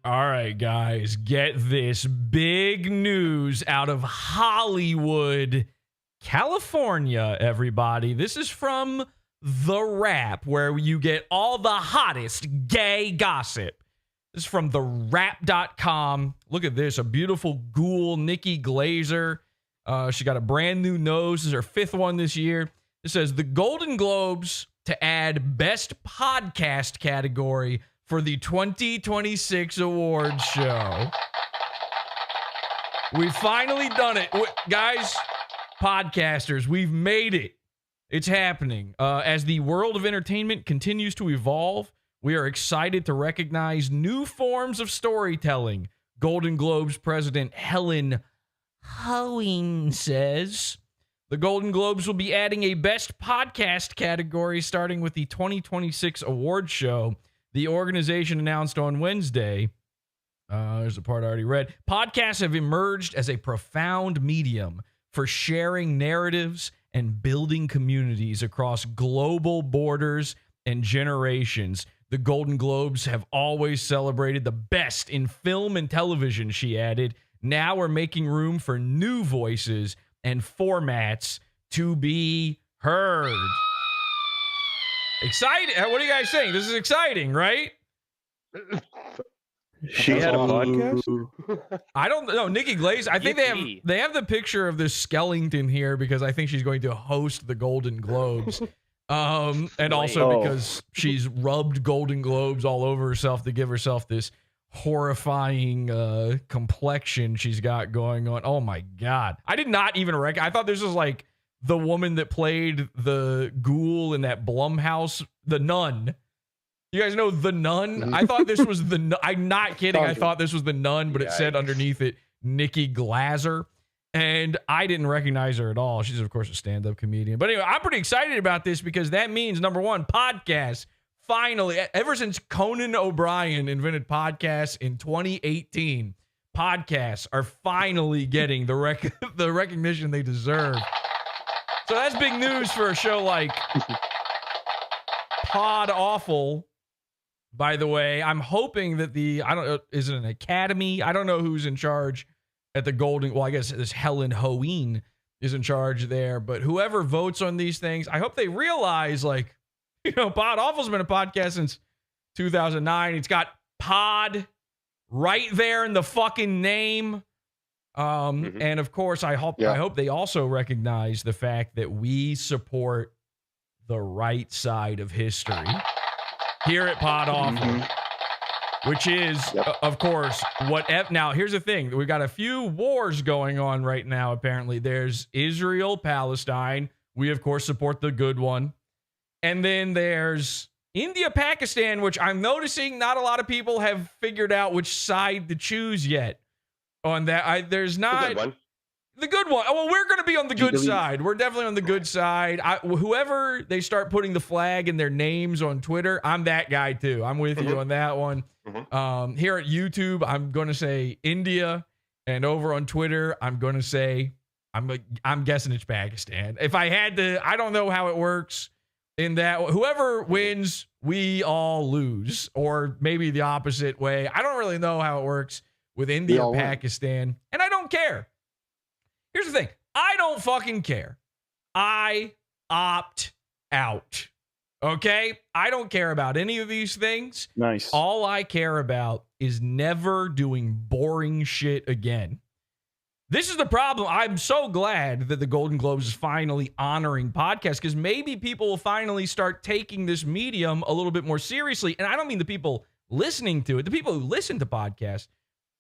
All right, guys, get this big news out of Hollywood, California, everybody. This is from The Wrap, where you get all the hottest gay gossip. This is from TheWrap.com. Look at this, a beautiful ghoul, Nikki Glazer. She got a brand new nose. This is her 5th one this year. It says the Golden Globes to add Best Podcast category for the 2026 awards show. We've finally done it. Guys, podcasters, we've made it. It's happening. As the world of entertainment continues to evolve, we are excited to recognize new forms of storytelling. Golden Globes president Helen Hoeing says the Golden Globes will be adding a Best Podcast category starting with the 2026 awards show. The organization announced on Wednesday, there's the part I already read, podcasts have emerged as a profound medium for sharing narratives and building communities across global borders and generations. The Golden Globes have always celebrated the best in film and television, she added. Now we're making room for new voices and formats to be heard. Exciting. What are you guys saying? This is exciting, right? She had a podcast? I don't know. Nikki Glaze. I think they have the picture of this skeleton here because I think she's going to host the Golden Globes. And also because she's rubbed Golden Globes all over herself to give herself this horrifying complexion she's got going on. Oh my God. I did not even I thought this was like the woman that played the ghoul in that Blumhouse, The Nun. You guys know The Nun? I thought this was the Nun. I'm not kidding. I thought this was The Nun, but it said underneath it, Nikki Glazer. And I didn't recognize her at all. She's, of course, a stand-up comedian. But anyway, I'm pretty excited about this because that means, number one, podcasts. Finally, ever since Conan O'Brien invented podcasts in 2018, podcasts are finally getting the recognition they deserve. So that's big news for a show like PodAwful. By the way, I'm hoping that is it an academy? I don't know who's in charge at the Golden. Well, I guess this Helen Hoeing is in charge there. But whoever votes on these things, I hope they realize, like, PodAwful's been a podcast since 2009. It's got pod right there in the fucking name. And of course, I hope they also recognize the fact that we support the right side of history here at PodAwful, which is, of course, now, here's the thing. We've got a few wars going on right now, apparently. There's Israel, Palestine. We, of course, support the good one. And then there's India, Pakistan, which I'm noticing not a lot of people have figured out which side to choose yet. On that, there's not the good one. Oh, well, we're going to be on the good side. We're definitely on the good side. Whoever they start putting the flag in their names on Twitter, I'm that guy too. I'm with you on that one. Here at YouTube, I'm going to say India, and over on Twitter, I'm going to say I'm guessing it's Pakistan. If I had to, I don't know how it works. In that, whoever wins, we all lose, or maybe the opposite way. I don't really know how it works with India, Pakistan, and I don't care. Here's the thing. I don't fucking care. I opt out. Okay? I don't care about any of these things. Nice. All I care about is never doing boring shit again. This is the problem. I'm so glad that the Golden Globes is finally honoring podcasts, because maybe people will finally start taking this medium a little bit more seriously. And I don't mean the people listening to it. The people who listen to podcasts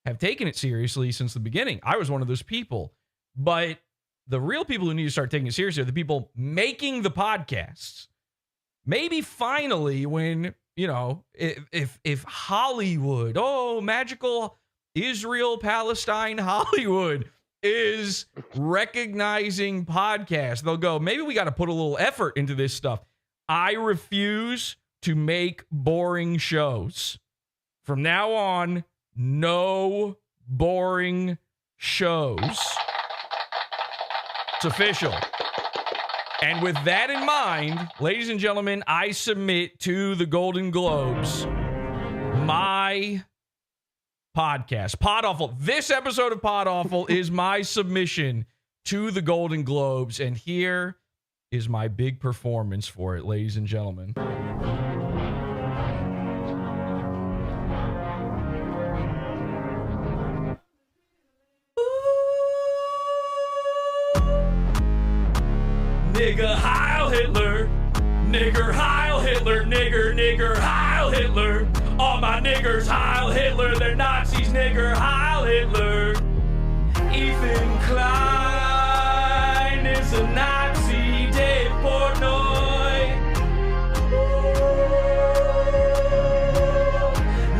have taken it seriously since the beginning. I was one of those people. But the real people who need to start taking it seriously are the people making the podcasts. Maybe finally when, if Hollywood, magical Israel, Palestine, Hollywood is recognizing podcasts, they'll go, maybe we got to put a little effort into this stuff. I refuse to make boring shows. From now on, no boring shows. It's official. And with that in mind, ladies and gentlemen, I submit to the Golden Globes my podcast. PodAwful. This episode of PodAwful is my submission to the Golden Globes, and here is my big performance for it, ladies and gentlemen. Nigga Heil Hitler, nigger Heil Hitler, nigger Heil Hitler. All my niggers Heil Hitler, they're Nazis, nigger Heil Hitler. Ethan Klein is a Nazi, Dave Portnoy.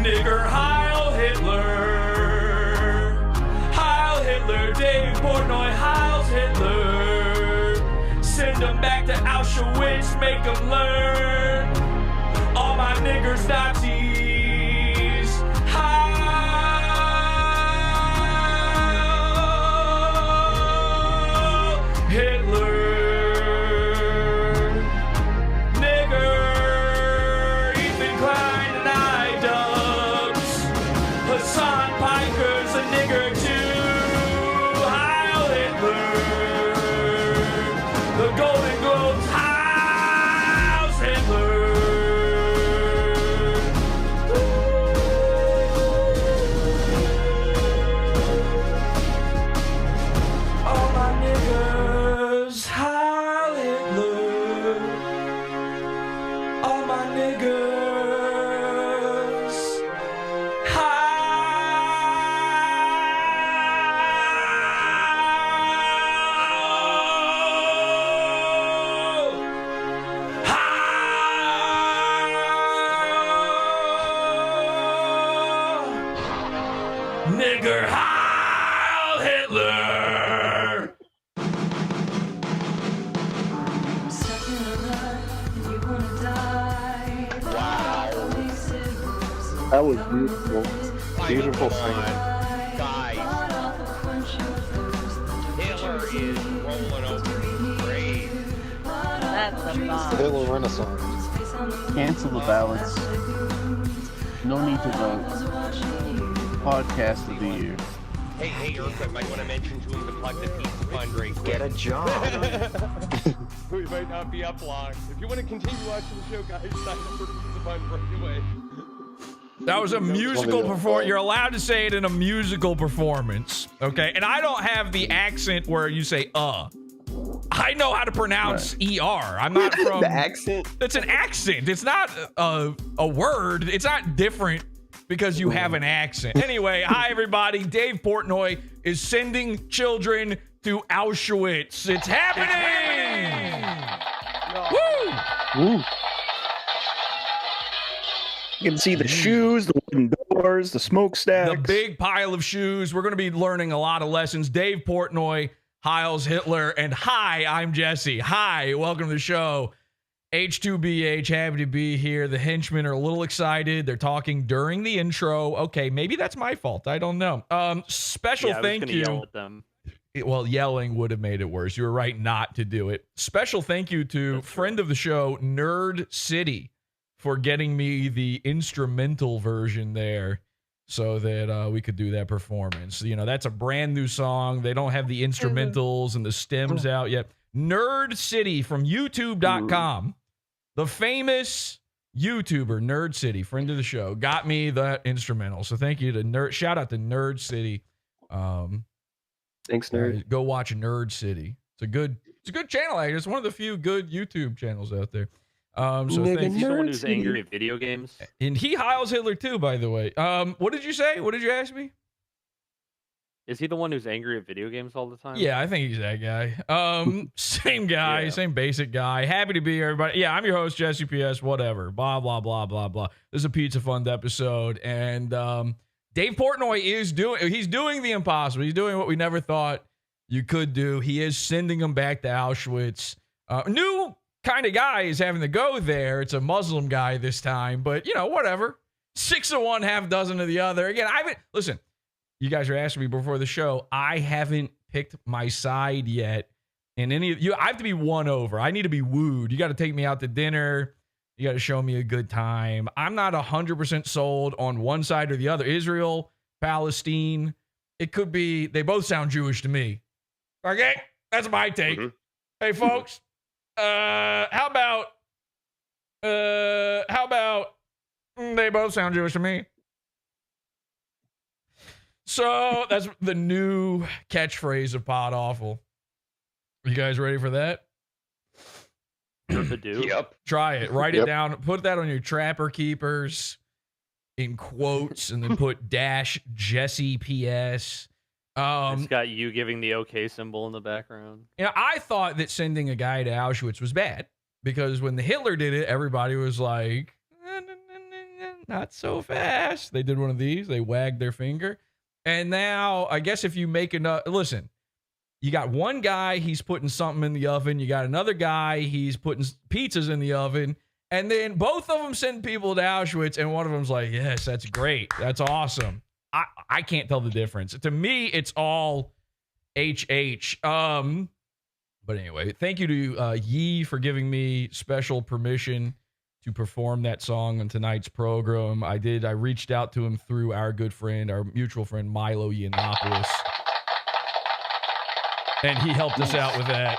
Nigger Heil Hitler, Dave Portnoy Heils Hitler. Send them back to Auschwitz, make them learn. All my niggers Nazis. Heil Hitler. Nigger. Ethan Klein and I-dubs. Hasan Piker's a nigger too. Heil Hitler. The Golden Globes House Hitler. All my niggas Heil Hitler. All my niggas Nigger Heil Hitler. That was beautiful. Beautiful singing. Guys, Hitler is rolling over his grave. That's a bomb. Hitler Renaissance. Cancel the ballots. No need to vote. Podcast of the year. Hey, Urquhart, might want to mention to him to plug the pizza fundraiser. Get a job. We might not be up long. If you want to continue watching the show, guys, sign up for Pizza Fund right away. That was a musical performance. You're allowed to say it in a musical performance, okay? And I don't have the accent where you say I know how to pronounce ER. I'm not from The accent. That's an accent. It's not a word. It's not different because you have an accent. Anyway, hi everybody. Dave Portnoy is sending children to Auschwitz. It's happening. Woo! You can see the shoes, the wooden doors, the smokestacks. The big pile of shoes. We're going to be learning a lot of lessons. Dave Portnoy, Heils Hitler, and hi, I'm Jesse. Hi, welcome to the show. H2BH, happy to be here. The henchmen are a little excited. They're talking during the intro. Okay, maybe that's my fault. I don't know. Special thank you. Yell at them. Well, yelling would have made it worse. You were right not to do it. Special thank you to friend of the show, Nerd City, for getting me the instrumental version there so that we could do that performance. You know, that's a brand new song. They don't have the instrumentals and the stems out yet. Nerd City from youtube.com. The famous YouTuber, Nerd City, friend of the show, got me that instrumental. So thank you to Nerd. Shout out to Nerd City. Thanks, nerd. Go watch Nerd City. It's a good channel. Actually. It's one of the few good YouTube channels out there. So Nigga, thank He's you. the one Nerd who's City. angry at video games. And he Heils Hitler too, by the way. What did you say? What did you ask me? Is he the one who's angry at video games all the time? Yeah, I think he's that guy. Same guy, Yeah. same basic guy. Happy to be here, everybody. Yeah, I'm your host, Jesse PS, whatever. Blah, blah, blah, blah, blah. This is a Pizza Fund episode. And Dave Portnoy he's doing the impossible. He's doing what we never thought you could do. He is sending them back to Auschwitz. New kind of guy is having to go there. It's a Muslim guy this time, but you know, whatever. 6 of one, half dozen of the other. Again, listen, you guys are asking me before the show. I haven't picked my side yet. And I have to be won over. I need to be wooed. You got to take me out to dinner. You got to show me a good time. I'm not 100% sold on one side or the other. Israel, Palestine. It could be, they both sound Jewish to me. Okay, that's my take. Hey, folks, how about they both sound Jewish to me? So that's the new catchphrase of PodAwful. You guys ready for that? Yep. Try it. Write it down. Put that on your Trapper Keepers in quotes, and then put -Jesse PS. It's got you giving the OK symbol in the background. You know, I thought that sending a guy to Auschwitz was bad because when the Hitler did it, everybody was like, not so fast. They did one of these. They wagged their finger. And now, I guess if you make enough, listen, you got one guy, he's putting something in the oven. You got another guy, he's putting pizzas in the oven. And then both of them send people to Auschwitz, and one of them's like, yes, that's great. That's awesome. I can't tell the difference. To me, it's all HH. But anyway, thank you to Yee for giving me special permission to perform that song on tonight's program. I reached out to him through our good friend, our mutual friend, Milo Yiannopoulos. And he helped us out with that.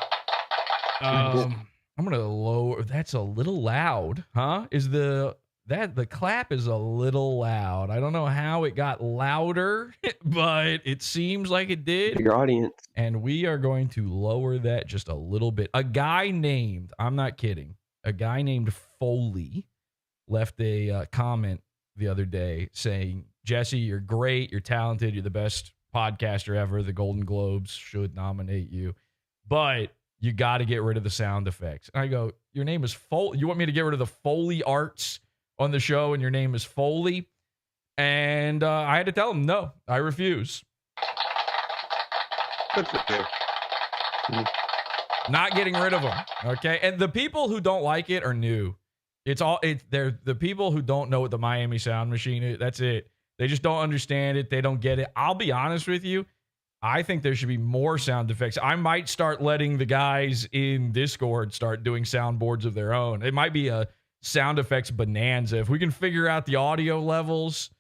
I'm going to lower. That's a little loud, huh? The clap is a little loud. I don't know how it got louder, but it seems like it did. Your audience. And we are going to lower that just a little bit. A guy named Foley left a comment the other day saying, Jesse, you're great. You're talented. You're the best podcaster ever. The Golden Globes should nominate you. But you got to get rid of the sound effects. And I go, your name is Foley. You want me to get rid of the Foley arts on the show and your name is Foley? And I had to tell him, no, I refuse. Good for you. Not getting rid of them. Okay. And the people who don't like it are new. They're the people who don't know what the Miami Sound Machine is. That's it. They just don't understand it. They don't get it. I'll be honest with you. I think there should be more sound effects. I might start letting the guys in Discord start doing soundboards of their own. It might be a sound effects bonanza. If we can figure out the audio levels,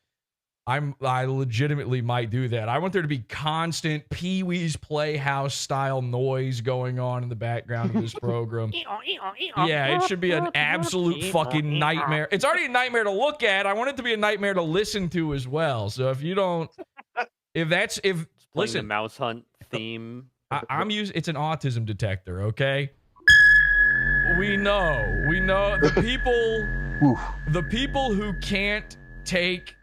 I legitimately might do that. I want there to be constant Pee-wee's Playhouse style noise going on in the background of this program. Yeah, it should be an absolute fucking nightmare. It's already a nightmare to look at. I want it to be a nightmare to listen to as well. So if you don't, listen, the Mouse Hunt theme. It's an autism detector, okay? We know the people who can't take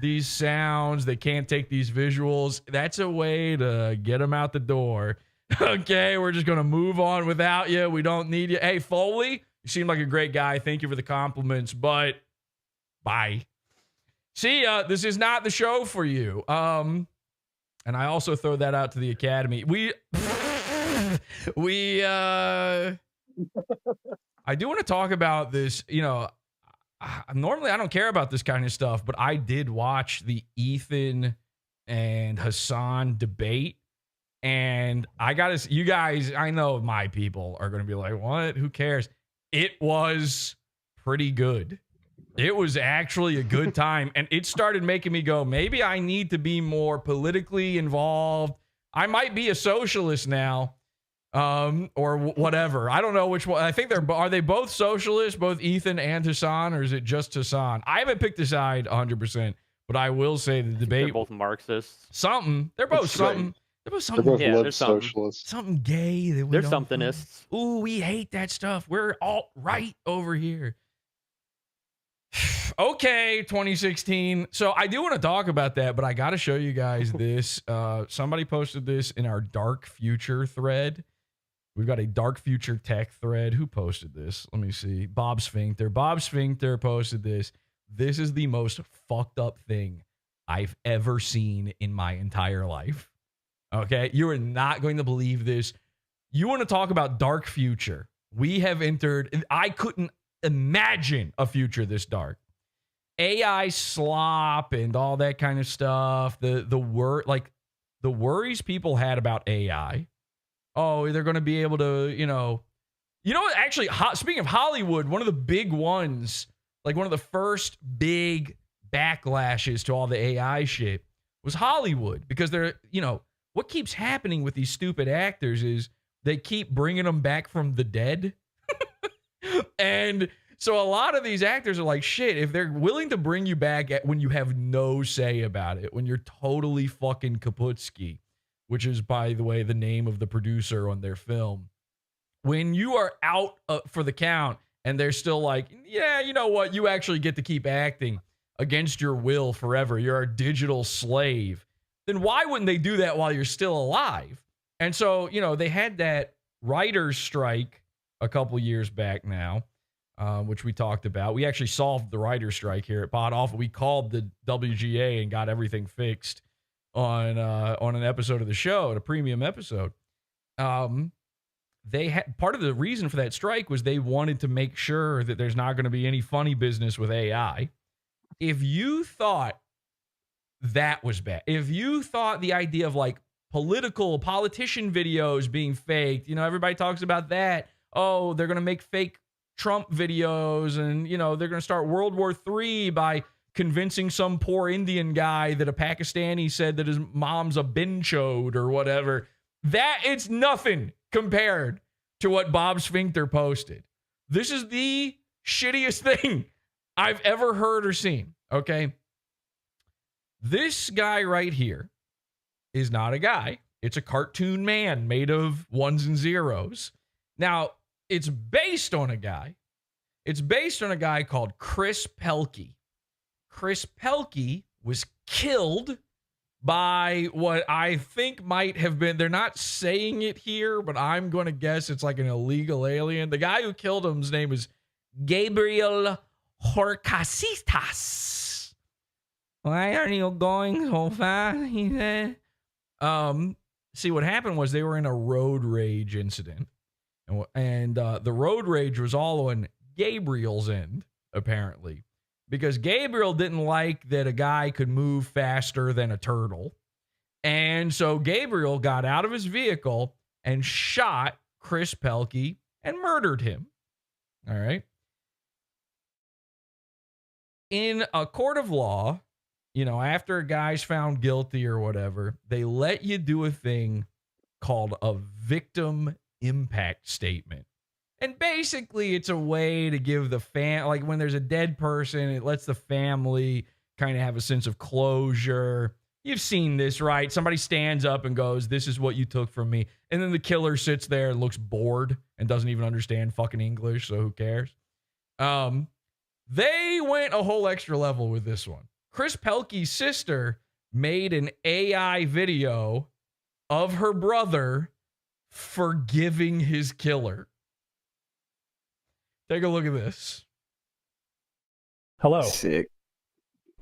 these sounds, they can't take these visuals. That's a way to get them out the door. Okay, we're just going to move on without you. We don't need you. Hey, Foley, you seem like a great guy. Thank you for the compliments, but bye. See ya. This is not the show for you. And I also throw that out to the Academy. I do want to talk about this, normally I don't care about this kind of stuff, but I did watch the Ethan and Hasan debate. And you guys, I know my people are going to be like, what? Who cares? It was pretty good. It was actually a good time. And it started making me go, maybe I need to be more politically involved. I might be a socialist now. Or whatever. I don't know which one. I think are they both socialists, both Ethan and Hasan, or is it just Hasan? I haven't picked a side 100%, but I will say the debate. They're both Marxists. Something. They're both something. They're both something. They're both Yeah, lib there's something. socialists. Something gay. They're somethingists. Ooh, we hate that stuff. We're alt-right over here. Okay, 2016. So I do want to talk about that, but I got to show you guys this. Somebody posted this in our Dark Future thread. We've got a Dark Future Tech thread. Who posted this? Let me see. Bob Sphincter. Bob Sphincter posted this. This is the most fucked up thing I've ever seen in my entire life. Okay? You are not going to believe this. You want to talk about dark future. We have entered, I couldn't imagine a future this dark. AI slop and all that kind of stuff. The worries people had about AI. Oh, they're going to be able to, actually, speaking of Hollywood, one of the big ones, like one of the first big backlashes to all the AI shit was Hollywood, because they're, what keeps happening with these stupid actors is they keep bringing them back from the dead. And so a lot of these actors are like, shit, if they're willing to bring you back when you have no say about it, when you're totally fucking Kaputski, which is, by the way, the name of the producer on their film, when you are out for the count and they're still like, yeah, you know what, you actually get to keep acting against your will forever, you're a digital slave, then why wouldn't they do that while you're still alive? And so, they had that writer's strike a couple years back now, which we talked about. We actually solved the writer's strike here at PodAwful. We called the WGA and got everything fixed on an episode of the show, a premium episode. They had, part of the reason for that strike was they wanted to make sure that there's not going to be any funny business with AI. If you thought that was bad, if you thought the idea of like politician videos being faked, everybody talks about that. Oh, they're going to make fake Trump videos, and, they're going to start World War III by convincing some poor Indian guy that a Pakistani said that his mom's a binchode or whatever. That it's nothing compared to what Bob Sphincter posted. This is the shittiest thing I've ever heard or seen, okay? This guy right here is not a guy. It's a cartoon man made of ones and zeros. Now, it's based on a guy. It's based on a guy called Chris Pelkey. Chris Pelkey was killed by what I think might have been, they're not saying it here, but I'm going to guess it's like an illegal alien. The guy who killed him's name is Gabriel Horcasitas. Why are you going so fast? He said. See, what happened was they were in a road rage incident. And the road rage was all on Gabriel's end, apparently, because Gabriel didn't like that a guy could move faster than a turtle. And so Gabriel got out of his vehicle and shot Chris Pelkey and murdered him. All right. In a court of law, after a guy's found guilty or whatever, they let you do a thing called a victim impact statement. And basically it's a way to give the like when there's a dead person, it lets the family kind of have a sense of closure. You've seen this, right? Somebody stands up and goes, "This is what you took from me." And then the killer sits there and looks bored and doesn't even understand fucking English, so who cares? They went a whole extra level with this one. Chris Pelkey's sister made an AI video of her brother forgiving his killer. Take a look at this. Hello. Sick.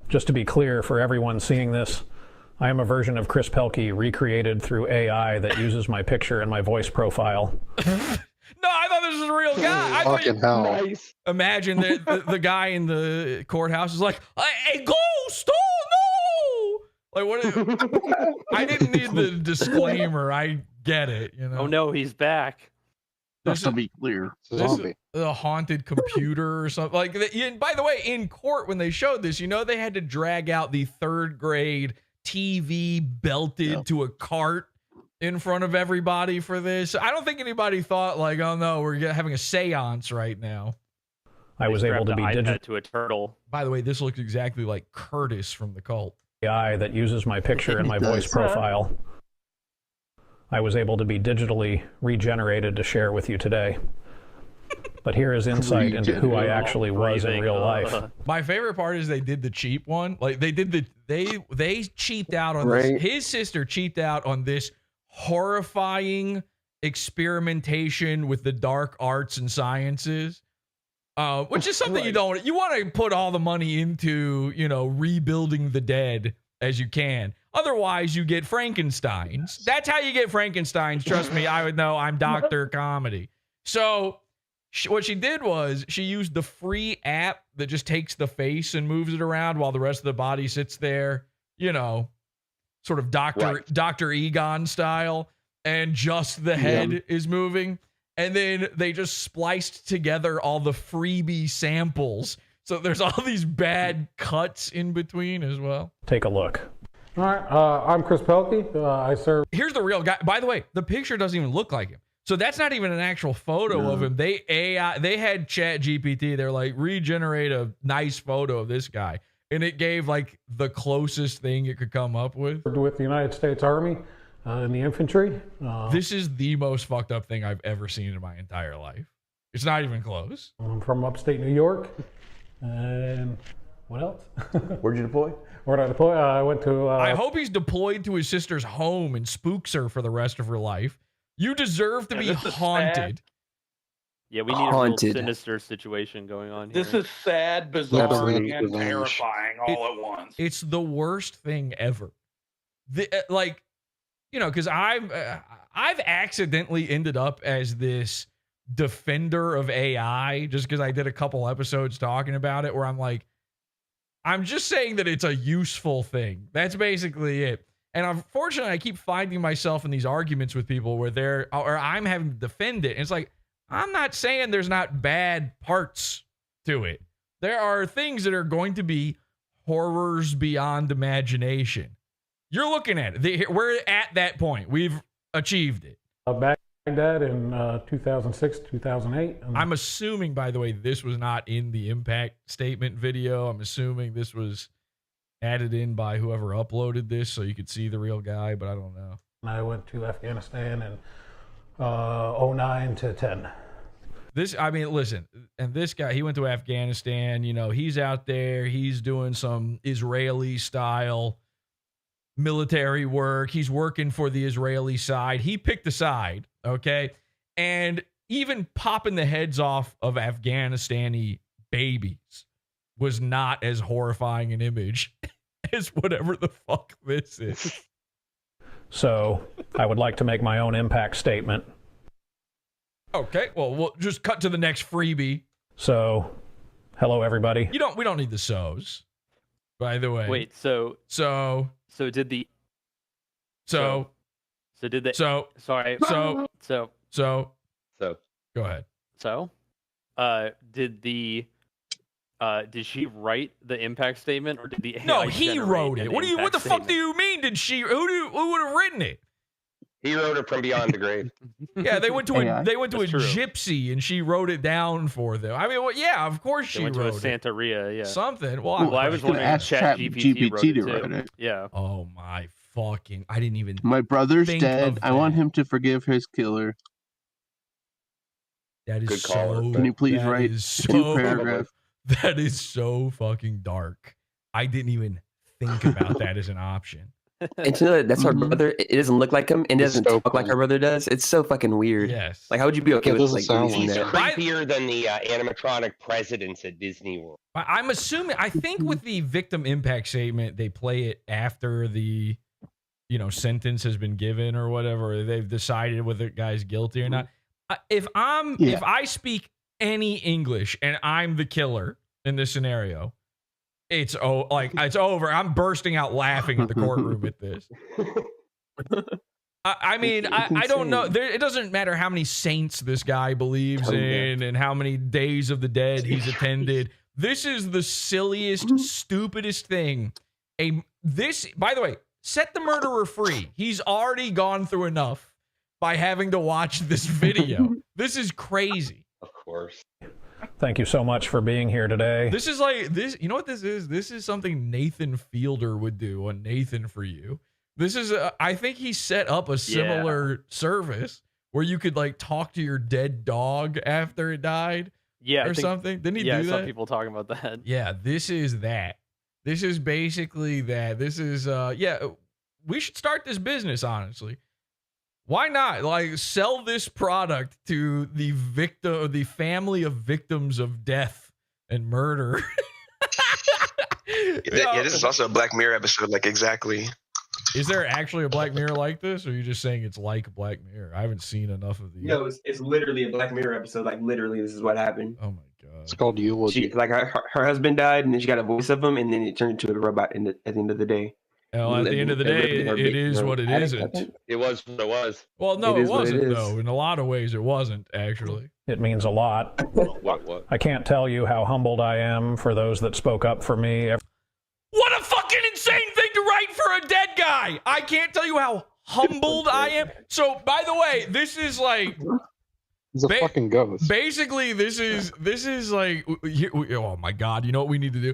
Just to be clear for everyone seeing this, I am a version of Chris Pelkey recreated through AI that uses my picture and my voice profile. No, I thought this was a real guy. I Fucking hell. Nice. imagine the guy in the courthouse is like, "A ghost! Oh no!" Like, what? I didn't need the disclaimer. I get it. Oh no, he's back. Just to be clear. This is a haunted computer or something. Like, and by the way, in court when they showed this, they had to drag out the 3rd grade TV belted to a cart in front of everybody for this. I don't think anybody thought like, "Oh no, we're having a seance right now." I was able to be digital to a turtle. By the way, this looks exactly like Curtis from the Cult. AI that uses my picture and my voice profile. I was able to be digitally regenerated to share with you today. But here is insight into who I actually was in real life. My favorite part is they did the cheap one. Like they cheaped out on this. His sister cheaped out on this horrifying experimentation with the dark arts and sciences. Which is something you want to put all the money into, rebuilding the dead as you can. Otherwise, you get Frankensteins. That's how you get Frankensteins. Trust me, I would know. I'm Dr. Comedy. So what she did was she used the free app that just takes the face and moves it around while the rest of the body sits there, sort of Dr. Egon style, and just the head is moving. And then they just spliced together all the freebie samples. So there's all these bad cuts in between as well. Take a look. All right, I'm Chris Pelkey. I serve. Here's the real guy. By the way, the picture doesn't even look like him. So that's not even an actual photo of him. They had Chat GPT. They're like, regenerate a nice photo of this guy. And it gave like the closest thing it could come up with. With the United States Army in the infantry. This is the most fucked up thing I've ever seen in my entire life. It's not even close. I'm from upstate New York. And what else? Where'd you deploy? Where'd I deploy? I went to... I hope he's deployed to his sister's home and spooks her for the rest of her life. You deserve to be haunted. Yeah, we need a real sinister situation going on here. This is sad, bizarre, and terrifying all at once. It's the worst thing ever. Because I've accidentally ended up as this defender of AI just because I did a couple episodes talking about it where I'm like, I'm just saying that it's a useful thing. That's basically it. And unfortunately, I keep finding myself in these arguments with people where I'm having to defend it. And it's like, I'm not saying there's not bad parts to it. There are things that are going to be horrors beyond imagination. You're looking at it. We're at that point. We've achieved it. Baghdad in 2006, 2008. I'm assuming, by the way, this was not in the impact statement video. I'm assuming this was added in by whoever uploaded this so you could see the real guy, but I don't know. I went to Afghanistan in 09 to 10. Listen, and this guy, he went to Afghanistan, he's out there, he's doing some Israeli style military work. He's working for the Israeli side. He picked a side, okay? And even popping the heads off of Afghanistani babies was not as horrifying an image as whatever the fuck this is. So I would like to make my own impact statement. Okay, well, we'll just cut to the next freebie. So, hello everybody. We don't need the so's, by the way. Wait, so did the sorry go ahead. Did she write the impact statement or did the AI No, he wrote it. What the fuck do you mean? Did she who would have written it? He wrote it from beyond the grave. Yeah, they went to a true. gypsy and she wrote it down for them. I mean, well, yeah, of course she went wrote to a Santeria, yeah. something. Well, I was wondering if ChatGPT wrote it. Yeah. Oh my fucking! I didn't even. My brother's think dead. of I want that. him to forgive his killer. That is Good call. so. Can you please that write is a new so- paragraph? That is so fucking dark. I didn't even think about that as an option. And to know that that's our brother, it doesn't look like him and it doesn't so talk like our brother does. It's so fucking weird. Yes. Like, how would you be okay It with doesn't like sound releasing He's that? creepier than the animatronic presidents at Disney World. I'm assuming. I think with the victim impact statement, they play it after the, sentence has been given or whatever. They've decided whether the guy's guilty or not. If I speak any English and I'm the killer in this scenario, it's over. I'm bursting out laughing at the courtroom at this. I mean, I don't know. It doesn't matter how many saints this guy believes in and how many days of the dead he's attended. This is the silliest, stupidest thing. By the way, set the murderer free. He's already gone through enough by having to watch this video. This is crazy. Of course. Thank you so much for being here today. This is like this. You know what this is? This is something Nathan Fielder would do on Nathan for You. This is. I think he set up a similar service where you could like talk to your dead dog after it died. Yeah, or something. Didn't he do that? Yeah, I saw people talking about that. Yeah, this is that. This is basically that. This is. We should start this business. Honestly. Why not? Like, sell this product to the family of victims of death and murder. This is also a Black Mirror episode, like exactly. Is there actually a Black Mirror like this, or are you just saying it's like Black Mirror? I haven't seen enough of these. No, it's literally a Black Mirror episode. Like, literally, this is what happened. Oh my god! It's called Eulogy. Her husband died, and then she got a voice of him, and then it turned into a robot at the end of the day. Well, at the end of the day, it is what it isn't. It was what it was. Well, no, it wasn't, though. In a lot of ways, it wasn't, actually. It means a lot. What? I can't tell you how humbled I am for those that spoke up for me. What a fucking insane thing to write for a dead guy. I can't tell you how humbled I am. So, by the way, this is like He's a fucking ghost. Basically, this is like, oh my God, you know what we need to do?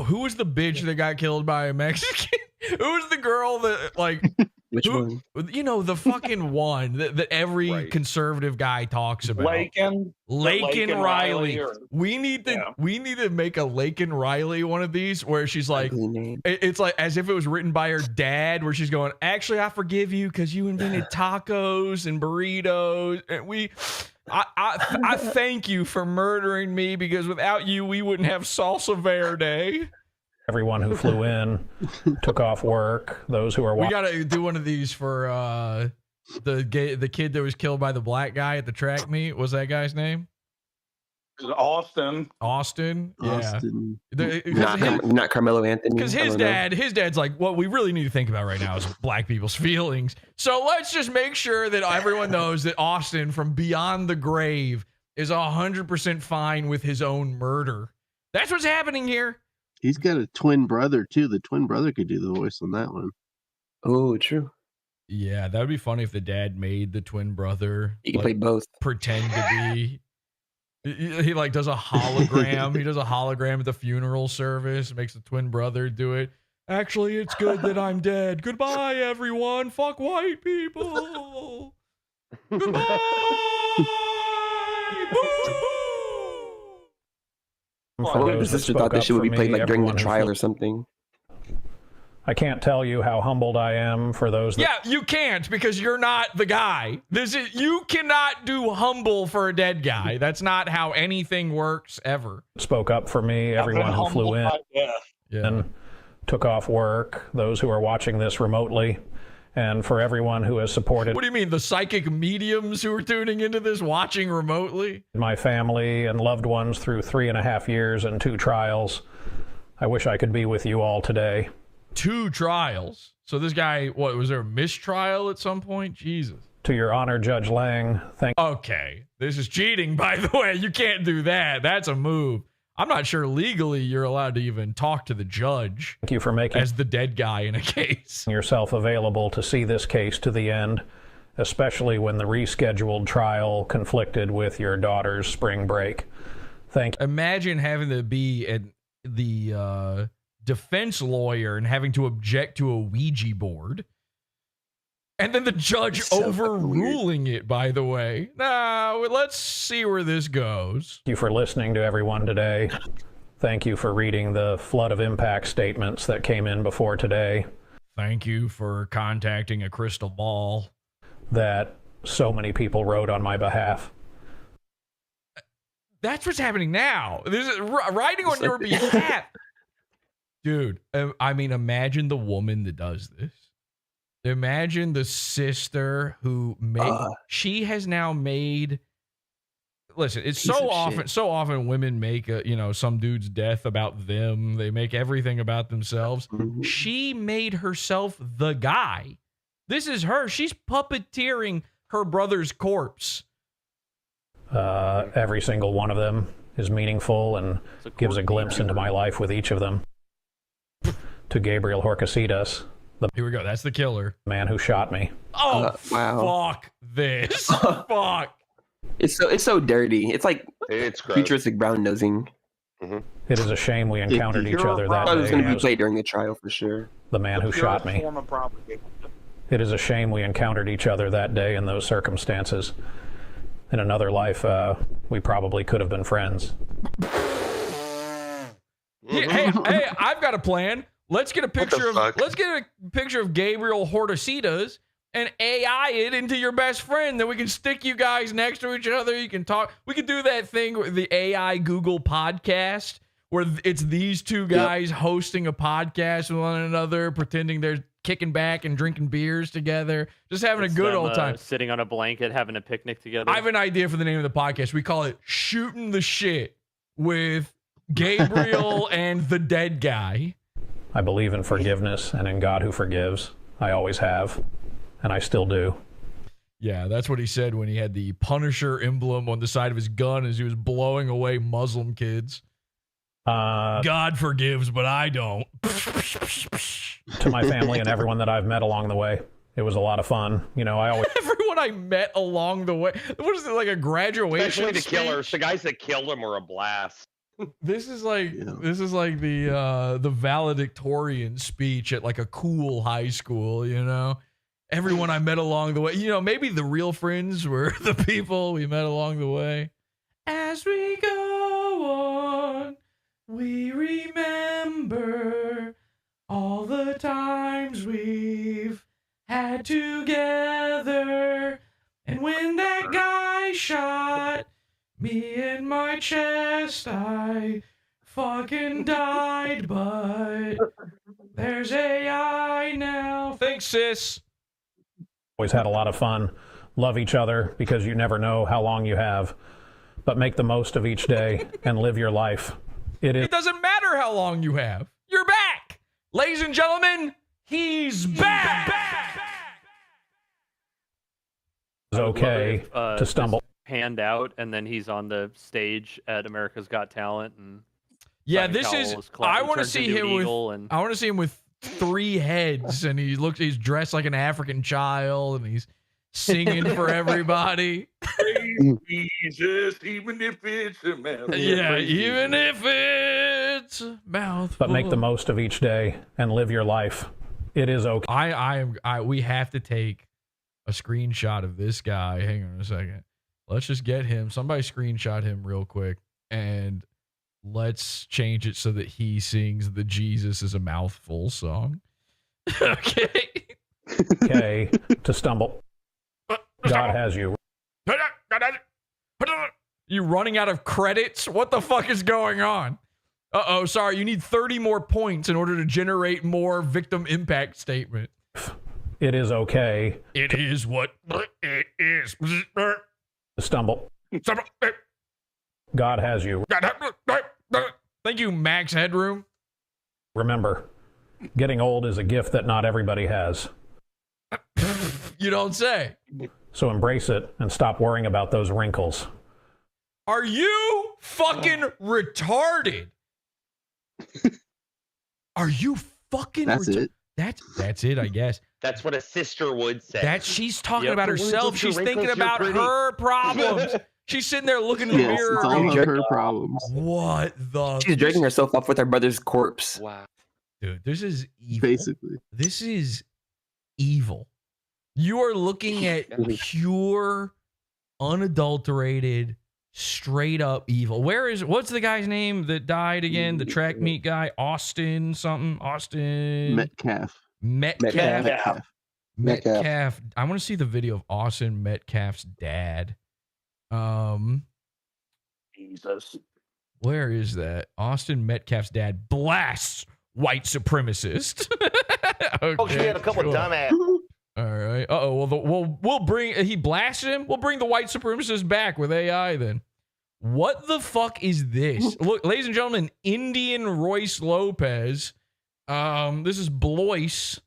Who was the bitch that got killed by a Mexican? Who was the girl that like? Which one? You know, the fucking one that every conservative guy talks about. Laken Riley. We need to make a Laken Riley one of these where she's like, it's like as if it was written by her dad, where she's going, actually, I forgive you because you invented tacos and burritos, and I thank you for murdering me because without you, we wouldn't have salsa verde. Everyone who flew in, took off work, those who are we gotta do one of these for the kid that was killed by the black guy at the track meet. What was that guy's name? Austin. Yeah. Not Carmelo Anthony. Because his dad's like, what we really need to think about right now is black people's feelings. So let's just make sure that everyone knows that Austin from beyond the grave is 100% fine with his own murder. That's what's happening here. He's got a twin brother too. The twin brother could do the voice on that one. Oh, true. Yeah, that would be funny if the dad made the twin brother. He can play both. Pretend to be. He like does a hologram. He does a hologram at the funeral service. Makes the twin brother do it. Actually, it's good that I'm dead. Goodbye, everyone. Fuck white people. Goodbye. My sister thought that shit would be played like during the trial or something. I can't tell you how humbled I am for those. Yeah, you can't because you're not the guy. You cannot do humble for a dead guy. That's not how anything works ever. Spoke up for me. Everyone who flew in and took off work. Those who are watching this remotely. And for everyone who has supported. What do you mean, the psychic mediums who are tuning into this watching remotely? My family and loved ones through 3.5 years and 2 trials. I wish I could be with you all today. 2 trials? So this guy, what, was there a mistrial at some point? Jesus. To your honor, Judge Lang, thank you. Okay, this is cheating, by the way. You can't do that. That's a move. I'm not sure legally you're allowed to even talk to the judge. Thank you for making as the dead guy in a case. Yourself available to see this case to the end, especially when the rescheduled trial conflicted with your daughter's spring break. Thank you. Imagine having to be the defense lawyer and having to object to a Ouija board. And then the judge overruling it, by the way. Now, let's see where this goes. Thank you for listening to everyone today. Thank you for reading the flood of impact statements that came in before today. Thank you for contacting a crystal ball. That so many people wrote on my behalf. That's what's happening now. This is writing on your behalf. Dude, I mean, imagine the woman that does this. Imagine the sister who she has now made. Listen, it's so often women make some dude's death about them. They make everything about themselves. Mm-hmm. She made herself the guy. This is her. She's puppeteering her brother's corpse. Every single one of them is meaningful and gives a glimpse into my life with each of them. To Gabriel Horcasitas. Here we go. That's the killer. Man who shot me. Oh, wow. Fuck this. Fuck. It's so dirty. It's like futuristic brown nosing. Mm-hmm. It is a shame we encountered each other that day. I was going to be played during the trial for sure. The man who shot me. It is a shame we encountered each other that day in those circumstances. In another life, we probably could have been friends. Hey, I've got a plan. Let's get a picture of Gabriel Horcasitas and AI it into your best friend. Then we can stick you guys next to each other. You can talk. We could do that thing with the AI Google podcast where it's these two guys hosting a podcast with one another, pretending they're kicking back and drinking beers together, just having a good old time. Sitting on a blanket, having a picnic together. I have an idea for the name of the podcast. We call it Shooting the Shit with Gabriel and the dead guy. I believe in forgiveness and in God who forgives. I always have, and I still do. Yeah, that's what he said when he had the Punisher emblem on the side of his gun as he was blowing away Muslim kids. God forgives, but I don't. To my family and everyone that I've met along the way. It was a lot of fun. You know, I always... Everyone I met along the way. What is it, like a graduation Especially the speech? killers. The guys that killed him were a blast. This is like the valedictorian speech at like a cool high school, you know? Everyone I met along the way. You know, maybe the real friends were the people we met along the way. As we go on, we remember all the times we've had together. And when that guy shot me in my chest, I fucking died, but there's AI now. Thanks, sis. always had a lot of fun. Love each other because you never know how long you have. But make the most of each day and live your life. It doesn't matter how long you have. You're back. Ladies and gentlemen, he's back. It's okay to stumble. Panned out, and then he's on the stage at America's Got Talent, and yeah, this is. I want to see him with. I want to see him with 3 heads, and he's dressed like an African child, and he's singing for everybody. Jesus, even if it's a mouthful. Yeah, even if it's a mouthful. But make the most of each day and live your life. It is okay. We have to take a screenshot of this guy. Hang on a second. Let's just get him. Somebody screenshot him real quick, and let's change it so that he sings the Jesus is a Mouthful song. Okay. Okay to stumble. God has you. You running out of credits? What the fuck is going on? Uh-oh, sorry. You need 30 more points in order to generate more victim impact statement. It is okay. It is what it is. Stumble. God has you. Thank you, Max Headroom. Remember, getting old is a gift that not everybody has. You don't say. So embrace it and stop worrying about those wrinkles. Are you fucking retarded? Are you fucking That's it. That's it, I guess. That's what a sister would say. She's talking about herself. She's thinking about her problems. She's sitting there looking in the mirror. It's all of her problems. What the? She's dragging herself off with her brother's corpse. Wow. Dude, this is evil. Basically. This is evil. You are looking at pure, unadulterated, straight up evil. What's the guy's name that died again? The track meet guy? Austin something? Austin Metcalf. Metcalf. I want to see the video of Austin Metcalf's dad. Jesus. Where is that? Austin Metcalf's dad blasts white supremacist. Okay, oh, she had a couple of dumbass. All right. Well, we'll bring. He blasted him. We'll bring the white supremacist back with AI then. What the fuck is this? Look, ladies and gentlemen, Indian Royce Lopez. This is Blois.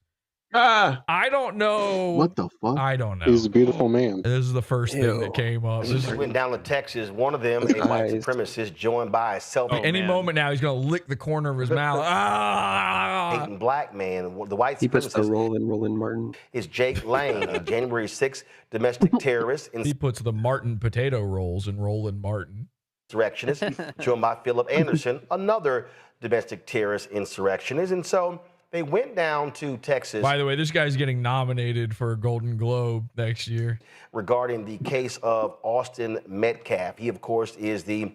I don't know. What the fuck? I don't know. He's a beautiful man. This is the first thing that came up. This went down to Texas. One of them, a white supremacist, joined by a any moment now, he's gonna lick the corner of his mouth. Hating black man. The white He puts the supremacist Roland Martin. is Jake Lane, a January 6th domestic terrorist. He puts the Martin potato rolls in Roland Martin. Insurrectionist, joined by Philip Anderson, another domestic terrorist insurrectionist. And so they went down to Texas. By the way, this guy's getting nominated for a Golden Globe next year. Regarding the case of Austin Metcalf. He, of course, is the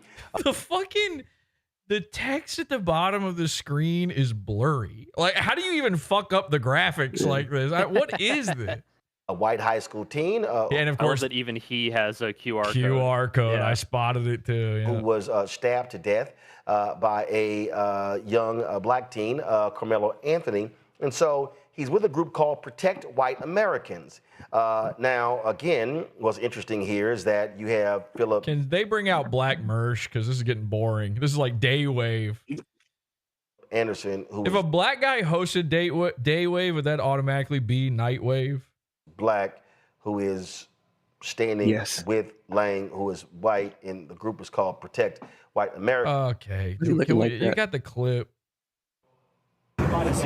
text at the bottom of the screen is blurry. Like, how do you even fuck up the graphics like this? What is this? A white high school teen. And of course, that even he has a QR code. Yeah. I spotted it too. Who was stabbed to death by a young black teen, Carmelo Anthony. And so he's with a group called Protect White Americans. Now, again, what's interesting here is that you have Philip. Can they bring out Black Merch? Because this is getting boring. This is like Daywave. Anderson. If a black guy hosted Daywave, would that automatically be Nightwave? Black, who is standing with Lang, who is white, and the group is called Protect White America. Okay, you got the clip. Thank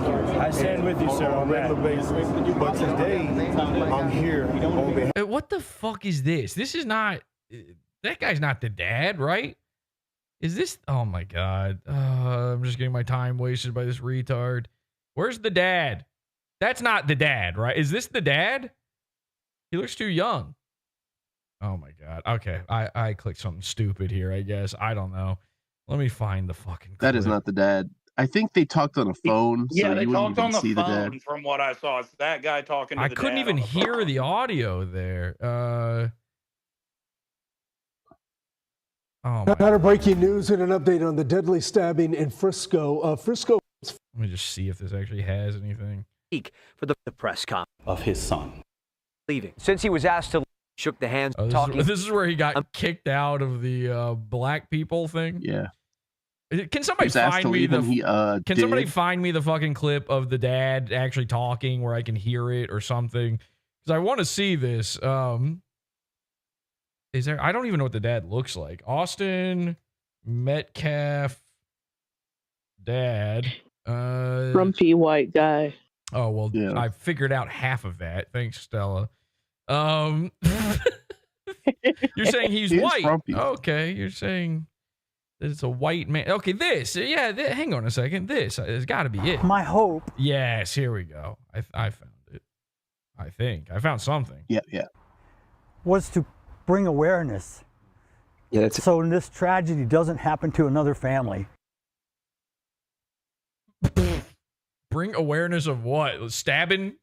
you. I stand with you, sir, on that. But today, I'm here on behalf. What the fuck is this? This is not. That guy's not the dad, right? Is this? Oh my god! I'm just getting my time wasted by this retard. Where's the dad? That's not the dad, right? Is this the dad? He looks too young. Oh my god. Okay, I clicked something stupid here, I guess. I don't know. Let me find the fucking clip. That is not the dad. I think they talked on a phone. Yeah, so they you wouldn't talked on even the see the dad. phone from what I saw. It's that guy talking to I the couldn't dad even on the hear phone. the audio there. Oh my. Another breaking news and an update on the deadly stabbing in Frisco. Frisco. Let me just see if this actually has anything. For the press conference of his son leaving. Since he was asked to shook the hands talking. This is where he got kicked out of the black people thing. Yeah. Can somebody find me the? Can somebody find me the fucking clip of the dad actually talking where I can hear it or something? Because I want to see this. Is there? I don't even know what the dad looks like. Austin Metcalf, dad. Grumpy white guy. Oh well, yeah. I figured out half of that. Thanks, Stella. You're saying he's white. Frumpy. Okay, you're saying that it's a white man. Okay, this. Yeah, hang on a second. This has got to be it. My hope. Yes, here we go. I found it. I think I found something. Yeah. Was to bring awareness. Yeah, that's so this tragedy doesn't happen to another family. Bring awareness of what? Stabbing?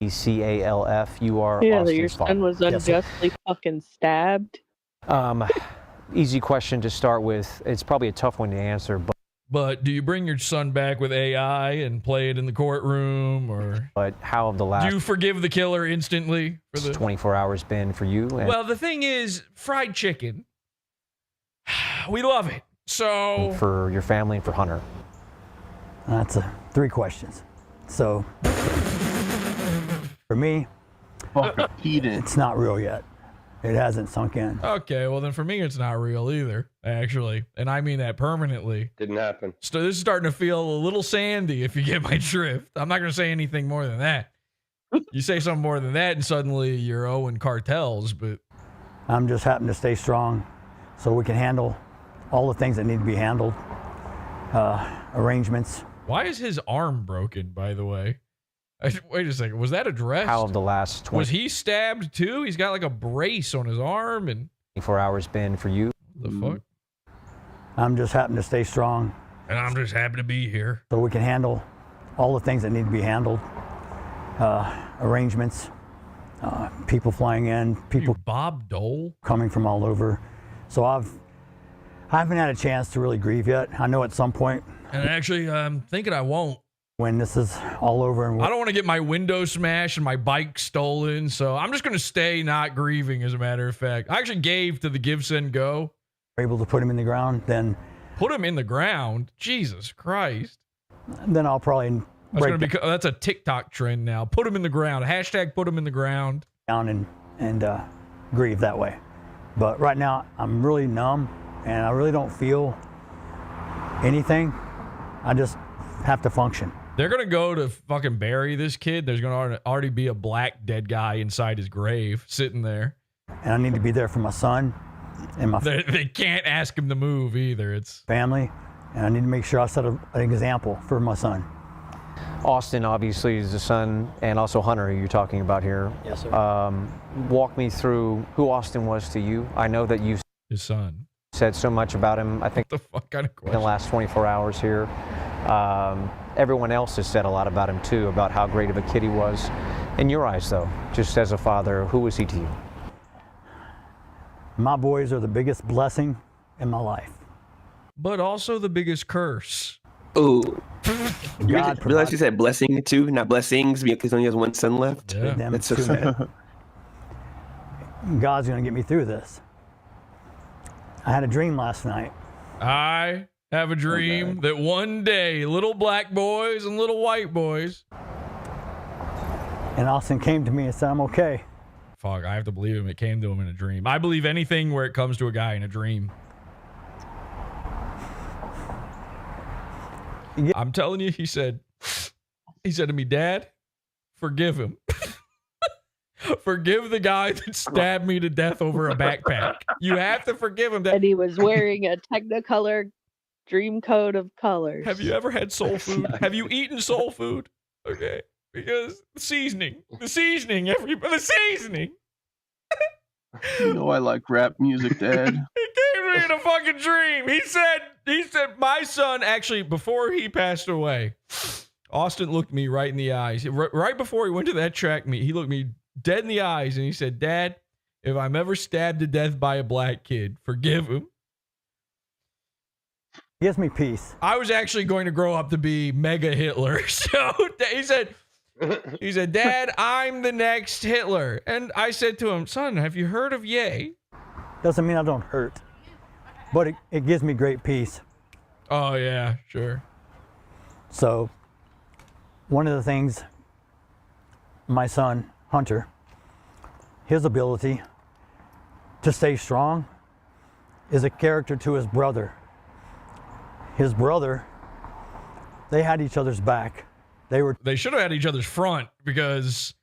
CALF. You are. Yeah, that your son was unjustly fucking stabbed. Easy question to start with. It's probably a tough one to answer, but do you bring your son back with AI and play it in the courtroom, or? But how have the last? Do you forgive the killer instantly for the 24 hours been for you? Well, the thing is, fried chicken. We love it. So for your family and for Hunter. That's 3 questions. So for me, it's not real yet. It hasn't sunk in. Okay, well then for me it's not real either, actually. And I mean that permanently. Didn't happen. So this is starting to feel a little sandy, if you get my drift. I'm not going to say anything more than that. You say something more than that and suddenly you're owing cartels, but... I'm just happy to stay strong so we can handle all the things that need to be handled. Arrangements. Why is his arm broken, by the way? Wait a second. Was that addressed? How have the last 20... Was he stabbed too? He's got like a brace on his arm and... 24 hours been for you? The fuck? I'm just happy to stay strong. And I'm just happy to be here. So we can handle all the things that need to be handled. Arrangements. People flying in. People... Bob Dole? Coming from all over. So I haven't had a chance to really grieve yet. I know at some point... And actually, I'm thinking I won't. When this is all over. And I don't want to get my window smashed and my bike stolen, so I'm just going to stay not grieving, as a matter of fact. I actually gave to the Give, Send, Go. Able to put him in the ground, then... Put him in the ground? Jesus Christ. Then I'll probably... That's a TikTok trend now. Put him in the ground. Hashtag put him in the ground. Down and grieve that way. But right now, I'm really numb, and I really don't feel anything. I just have to function. They're going to go to fucking bury this kid. There's going to already be a black dead guy inside his grave sitting there. And I need to be there for my son and my They can't ask him to move either. It's family. And I need to make sure I set an example for my son. Austin, obviously, is the son, and also Hunter, who you're talking about here. Yes, sir. Walk me through who Austin was to you. I know that you... His son. Said so much about him, I think, the fuck kind of in the last 24 hours here. Everyone else has said a lot about him too, about how great of a kid he was. In your eyes, though, just as a father, who was he to you? My boys are the biggest blessing in my life. But also the biggest curse. Ooh. You realize you said blessing too, not blessings, because he only has one son left? Yeah. That's so sad. God's going to get me through this. I had a dream last night. I have a dream that one day little black boys and little white boys. And Austin came to me and said, I'm okay. Fuck, I have to believe him. It came to him in a dream. I believe anything where it comes to a guy in a dream. Yeah. I'm telling you, he said to me, Dad, forgive him. Forgive the guy that stabbed me to death over a backpack. You have to forgive him. And he was wearing a Technicolor dream coat of colors. Have you ever had soul food? Have you eaten soul food? Okay. Because the seasoning, the seasoning. You know I like rap music, Dad. He came to me in a fucking dream. He said, my son, actually, before he passed away, Austin looked me right in the eyes. Right before he went to that track meet, he looked me dead in the eyes and he said, Dad, if I'm ever stabbed to death by a black kid, forgive him. Gives me peace. I was actually going to grow up to be mega Hitler. So he said, Dad, I'm the next Hitler. And I said to him, son, have you heard of Ye? Doesn't mean I don't hurt, but it gives me great peace. Oh, yeah, sure. So one of the things my son, Hunter, his ability to stay strong is a character to his brother. His brother, they had each other's back. They should have had each other's front because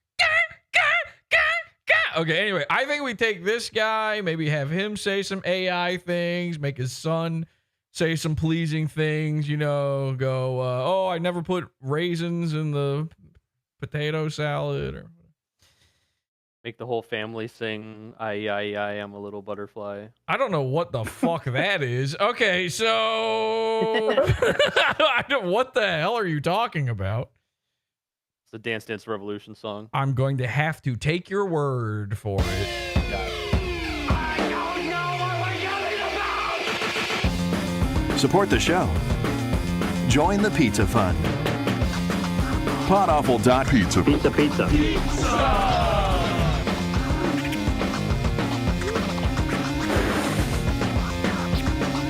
okay, anyway, I think we take this guy, maybe have him say some AI things, make his son say some pleasing things, you know, go, oh, I never put raisins in the potato salad, or make the whole family sing I am a little butterfly. I don't know what the fuck that is. Okay, so what the hell are you talking about? It's a Dance Dance Revolution song. I'm going to have to take your word for it. Support the show. Join the Pizza Fund. PodAwful.pizza. Pizza.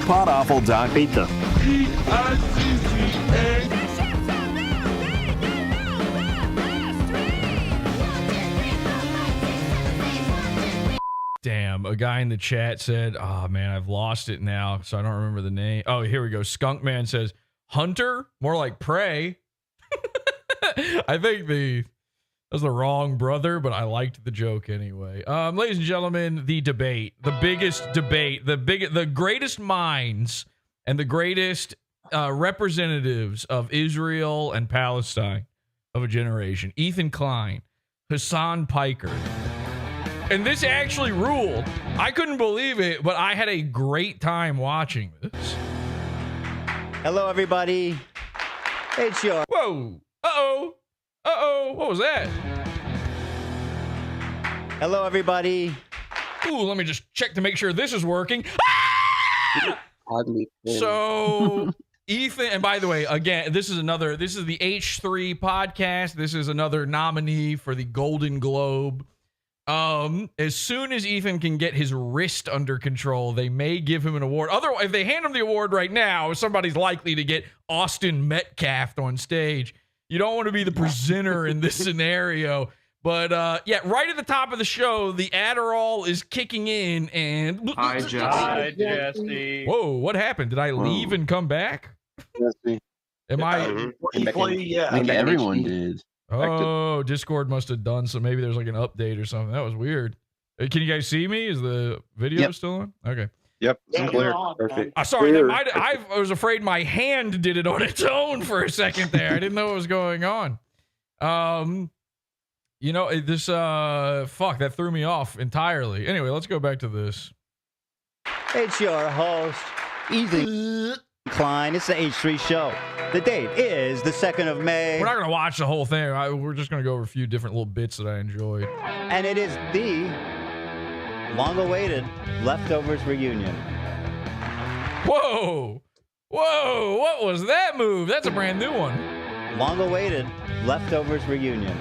PodAwful.pizza. Damn, a guy in the chat said, oh man, I've lost it now, so I don't remember the name. Oh, here we go. Skunk Man says, Hunter? More like prey. I think that was the wrong brother, but I liked the joke anyway. Ladies and gentlemen, the debate, the biggest debate, the greatest minds and the greatest representatives of Israel and Palestine of a generation. Ethan Klein, Hasan Piker. And this actually ruled. I couldn't believe it, but I had a great time watching this. Hello, everybody. It's your... Whoa. Uh-oh. Uh-oh. What was that? Hello, everybody. Ooh, let me just check to make sure this is working. Oddly thin. So, Ethan, and by the way, again, this is the H3 podcast. This is another nominee for the Golden Globe. As soon as Ethan can get his wrist under control, they may give him an award. Otherwise, if they hand him the award right now, somebody's likely to get Austin Metcalf on stage. You don't want to be the presenter in this scenario. But, yeah, right at the top of the show, the Adderall is kicking in and... Hi, Jesse. Whoa, what happened? Did I leave and come back? Jesse. Am I... I think everyone did. Oh, Discord must have done so. Maybe there's like an update or something. That was weird. Can you guys see me? Is the video still on? Okay. Yep, it's clear. Perfect. Sorry, I was afraid my hand did it on its own for a second there. I didn't know what was going on. You know, this fuck, that threw me off entirely. Anyway, let's go back to this. It's your host, Ethan Klein. It's the H3 show. The date is the 2nd of May. We're not going to watch the whole thing. We're just going to go over a few different little bits that I enjoyed. And it is the long-awaited Leftovers reunion. Whoa! Whoa! What was that move? That's a brand new one. Long-awaited Leftovers reunion.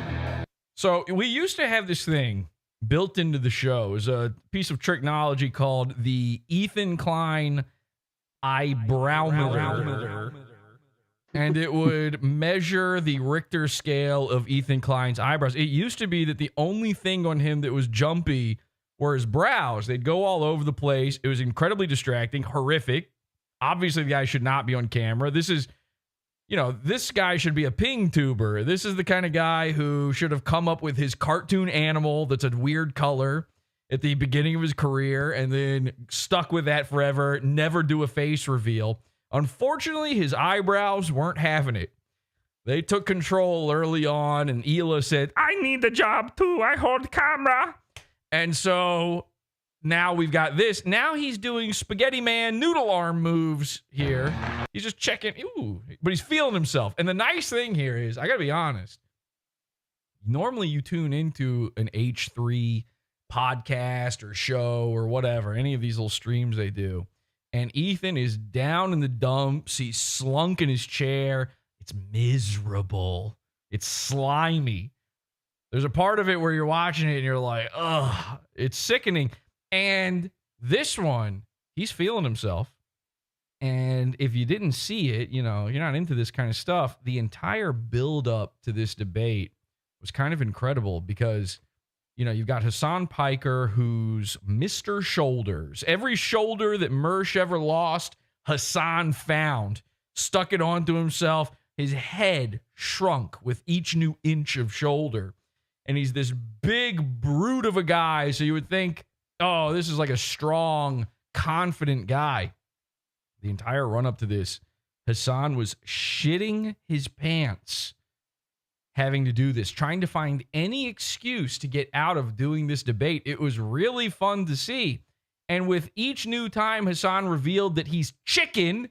So we used to have this thing built into the show. It was a piece of technology called the Ethan Klein eyebrow-meter, and it would measure the Richter scale of Ethan Klein's eyebrows. It used to be that the only thing on him that was jumpy were his brows. They'd go all over the place. It was incredibly distracting, horrific. Obviously, the guy should not be on camera. This is, this guy should be a ping tuber. This is the kind of guy who should have come up with his cartoon animal that's a weird color at the beginning of his career and then stuck with that forever, never do a face reveal. Unfortunately, his eyebrows weren't having it. They took control early on, and Hila said, I need the job too. I hold camera. And so now we've got this. Now he's doing Spaghetti Man noodle arm moves here. He's just checking. Ooh, but he's feeling himself. And the nice thing here is, I got to be honest, normally you tune into an H3 podcast or show or whatever, any of these little streams they do, and Ethan is down in the dumps. He's slunk in his chair. It's miserable. It's slimy. There's a part of it where you're watching it and you're like, ugh, it's sickening. And this one, he's feeling himself. And if you didn't see it, you're not into this kind of stuff. The entire build up to this debate was kind of incredible because, you've got Hasan Piker, who's Mr. Shoulders. Every shoulder that Mersh ever lost, Hasan found, stuck it onto himself. His head shrunk with each new inch of shoulder. And he's this big brute of a guy. So you would think, oh, this is like a strong, confident guy. The entire run up to this, Hasan was shitting his pants having to do this, trying to find any excuse to get out of doing this debate. It was really fun to see. And with each new time Hasan revealed that he's chicken,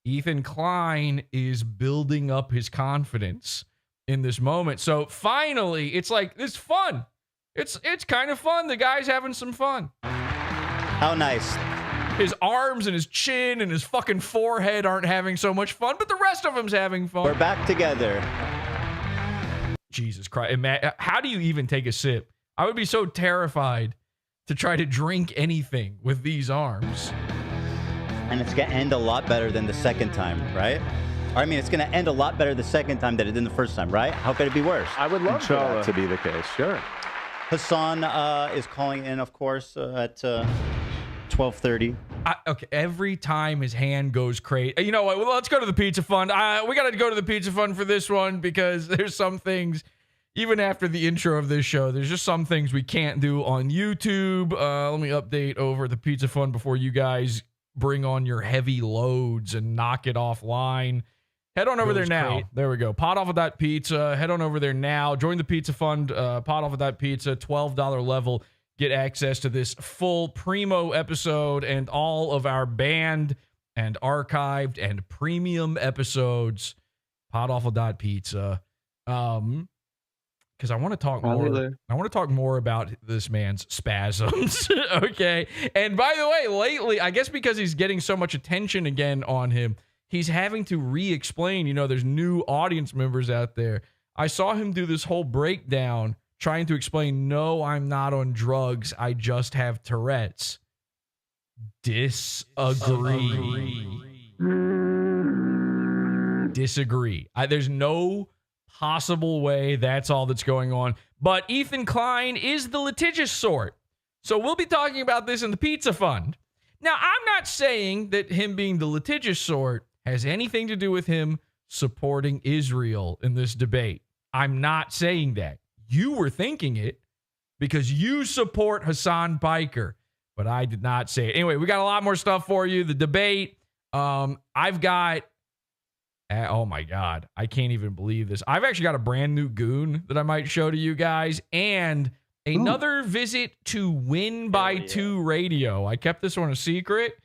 Ethan Klein is building up his confidence in this moment. So finally, it's like, it's fun. It's kind of fun. The guy's having some fun. How nice. His arms and his chin and his fucking forehead aren't having so much fun, but the rest of him's having fun. We're back together. Jesus Christ. How do you even take a sip? I would be so terrified to try to drink anything with these arms. And it's going to end a lot better than the second time, right? I mean, it's going to end a lot better the second time than it did the first time, right? How could it be worse? I would love for that to be the case, sure. Hasan is calling in, of course, at 12:30. Okay, every time his hand goes crazy. You know what? Well, let's go to the Pizza Fund. We got to go to the Pizza Fund for this one because there's some things, even after the intro of this show, there's just some things we can't do on YouTube. Let me update over the Pizza Fund before you guys bring on your heavy loads and knock it offline. Head on over there now. Great. There we go. PodAwful.pizza. Head on over there now. Join the Pizza Fund. PodAwful.pizza, $12 level. Get access to this full primo episode and all of our banned and archived and premium episodes. PodAwful.pizza. Because I want to talk more. I want to talk more about this man's spasms. Okay. And by the way, lately, I guess because he's getting so much attention again on him, he's having to re-explain, there's new audience members out there. I saw him do this whole breakdown trying to explain, no, I'm not on drugs. I just have Tourette's. Disagree. There's no possible way that's all that's going on. But Ethan Klein is the litigious sort. So we'll be talking about this in the Pizza Fund. Now, I'm not saying that him being the litigious sort has anything to do with him supporting Israel in this debate. I'm not saying that. You were thinking it because you support Hasan Piker, but I did not say it. Anyway, we got a lot more stuff for you. The debate, I've got, oh my God, I can't even believe this. I've actually got a brand new Goon that I might show to you guys and another visit to Win by 2 Radio. I kept this one a secret.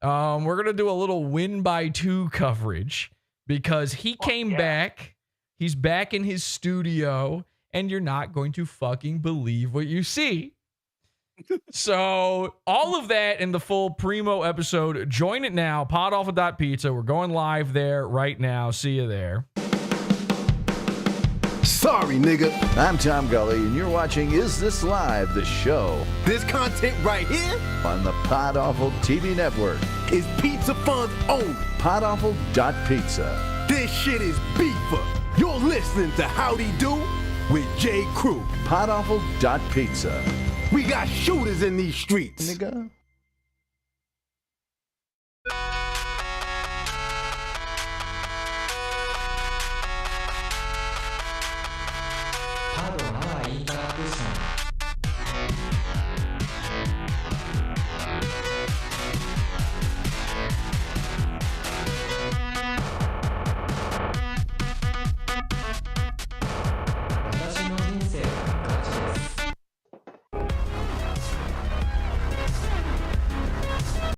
We're going to do a little Win by 2 coverage because he came back. He's back in his studio. And you're not going to fucking believe what you see. So all of that in the full primo episode. Join it now. PodAwful.pizza. We're going live there right now. See you there. Sorry, nigga. I'm Tom Gulley, and you're watching Is This Live, the show. This content right here on the PodAwful TV network. is pizza funds only. PodAwful.pizza. This shit is beefer. You're listening to Howdy Do with J. Crew. PodAwful.pizza. We got shooters in these streets. Nigga. PodAwfulインタラクション